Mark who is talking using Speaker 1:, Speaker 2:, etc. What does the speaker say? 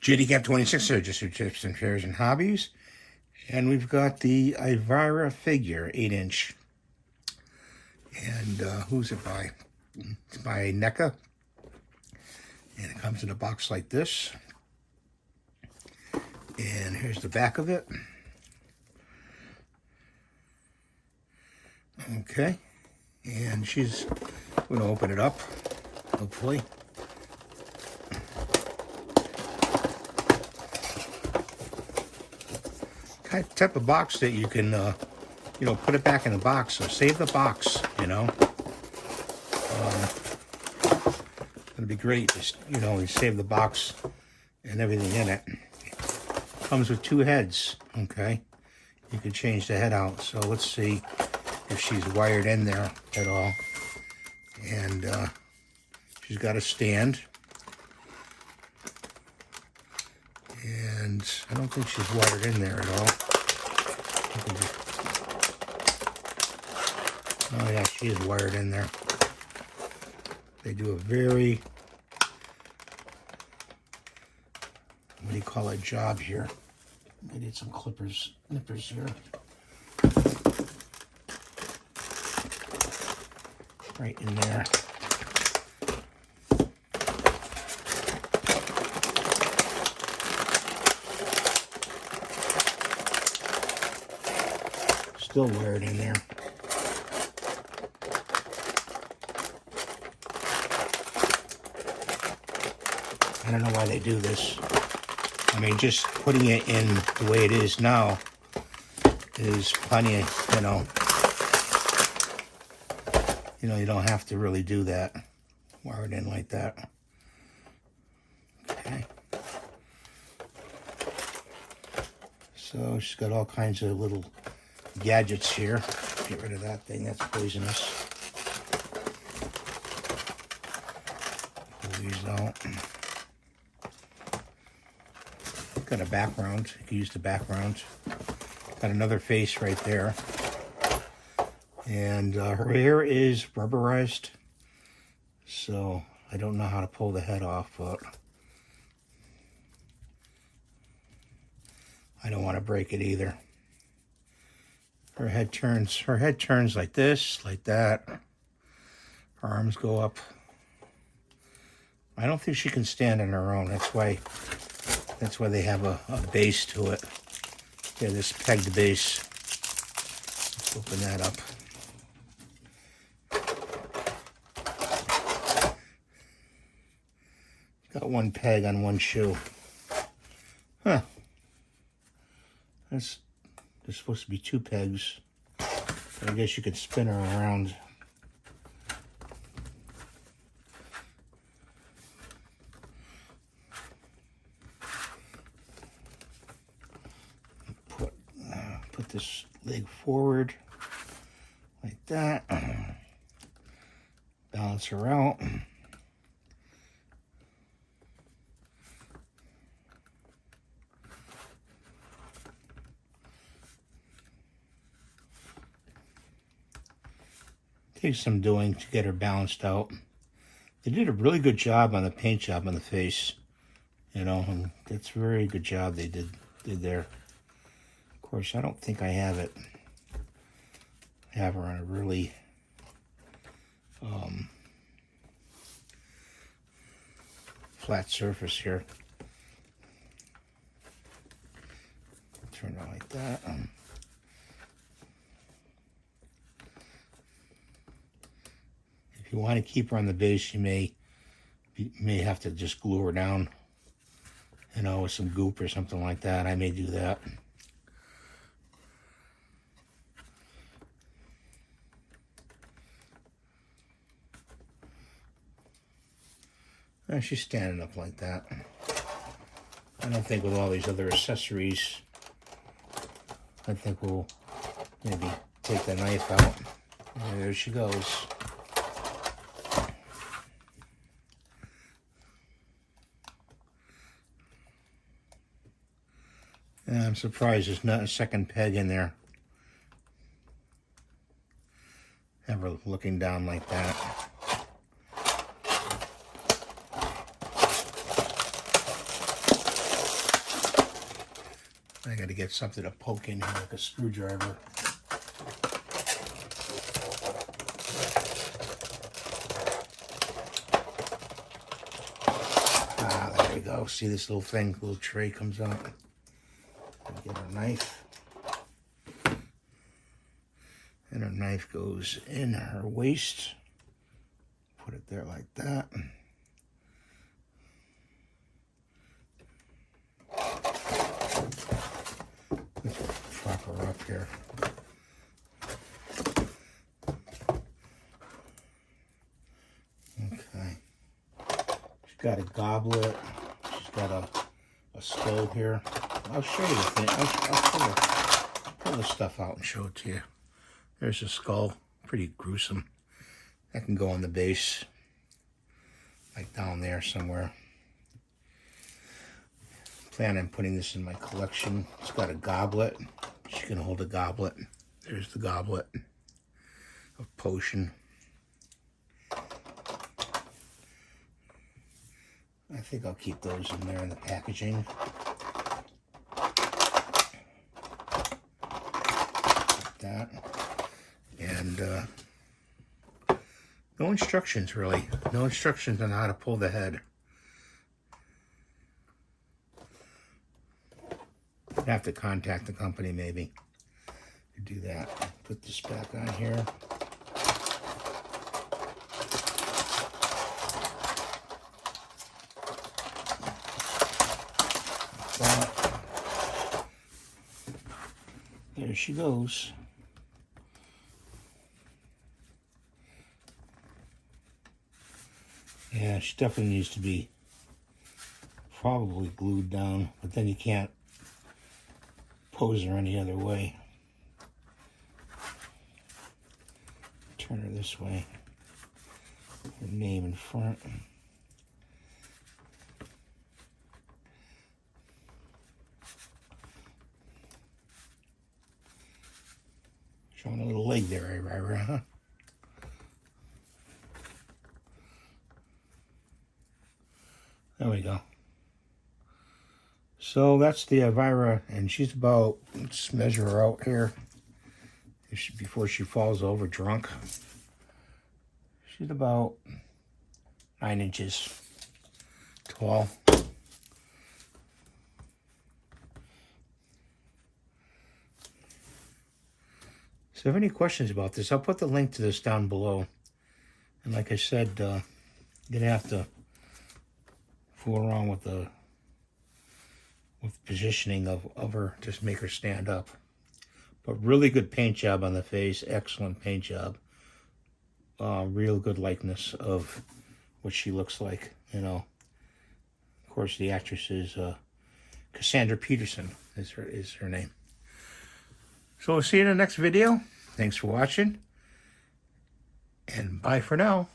Speaker 1: JDCap 26 here, just your tips and shares and hobbies. And we've got the Elvira figure, 8-inch. And who's it by? It's by NECA. And it comes in a box like this. And here's the back of it. Okay. And she's going to open it up, hopefully. Type of box that you can, put it back in the box. So save the box, It'll be great. Just, you save the box and everything in it. Comes with 2 heads, okay? You can change the head out. So let's see if she's wired in there at all. And she's got a stand. And I don't think she's wired in there at all. Oh yeah, she is wired in there. They do a very, what do you call it, job here. I need some nippers here. Right in there. Still wired in there. I don't know why they do this. I mean, just putting it in the way it is now is plenty, you don't have to really do that. Wire it in like that. Okay. So she's got all kinds of little gadgets here. Get rid of that thing, that's poisonous. Pull these out. Got a background, you can use the background. Got another face right there. And her hair is rubberized. So I don't know how to pull the head off, but I don't want to break it either. Her head turns like this, like that. Her arms go up. I don't think she can stand on her own. That's why they have a base to it. Yeah, this pegged base. Let's open that up. Got one peg on one shoe. Huh. There's supposed to be 2 pegs. I guess you could spin her around. Put this leg forward like that. Balance her out. Takes some doing to get her balanced out. They did a really good job on the paint job on the face, and that's a very good job they did there. Of course, I don't think I have her on a really flat surface here. Turn it like that. If you want to keep her on the base, you may have to just glue her down, with some goop or something like that. I may do that. And she's standing up like that. I don't think with all these other accessories, I think we'll maybe take the knife out. And there she goes. And I'm surprised there's not a second peg in there. Have her looking down like that. I got to get something to poke in here, like a screwdriver. Ah, there we go. See this little thing, little tray comes out. Get our knife. And our knife goes in her waist. Put it there like that. Let's prop her up here. Okay. She's got a goblet. She's got a skull here. I'll show you the thing. I'll pull the stuff out and show it to you. There's a skull. Pretty gruesome. That can go on the base. Like down there somewhere. Plan on putting this in my collection. It's got a goblet. She can hold a goblet. There's the goblet. A potion. I think I'll keep those in there in the packaging. Like that. And no instructions really. No instructions on how to pull the head. I'd have to contact the company maybe to do that. Put this back on here. There she goes. Yeah, she definitely needs to be probably glued down, but then you can't pose her any other way. Turn her this way. Her name in front. Showing a little leg there, Elvira, huh? There we go. So that's the Elvira, and she's about, let's measure her out here before she falls over drunk. She's about 9 inches tall. So if you have any questions about this, I'll put the link to this down below. And like I said, you're going to have to fool around with the positioning of her, just make her stand up. But really good paint job on the face, excellent paint job. Real good likeness of what she looks like, you know. Of course, the actress is Cassandra Peterson is her name. So we'll see you in the next video. Thanks for watching, and bye for now.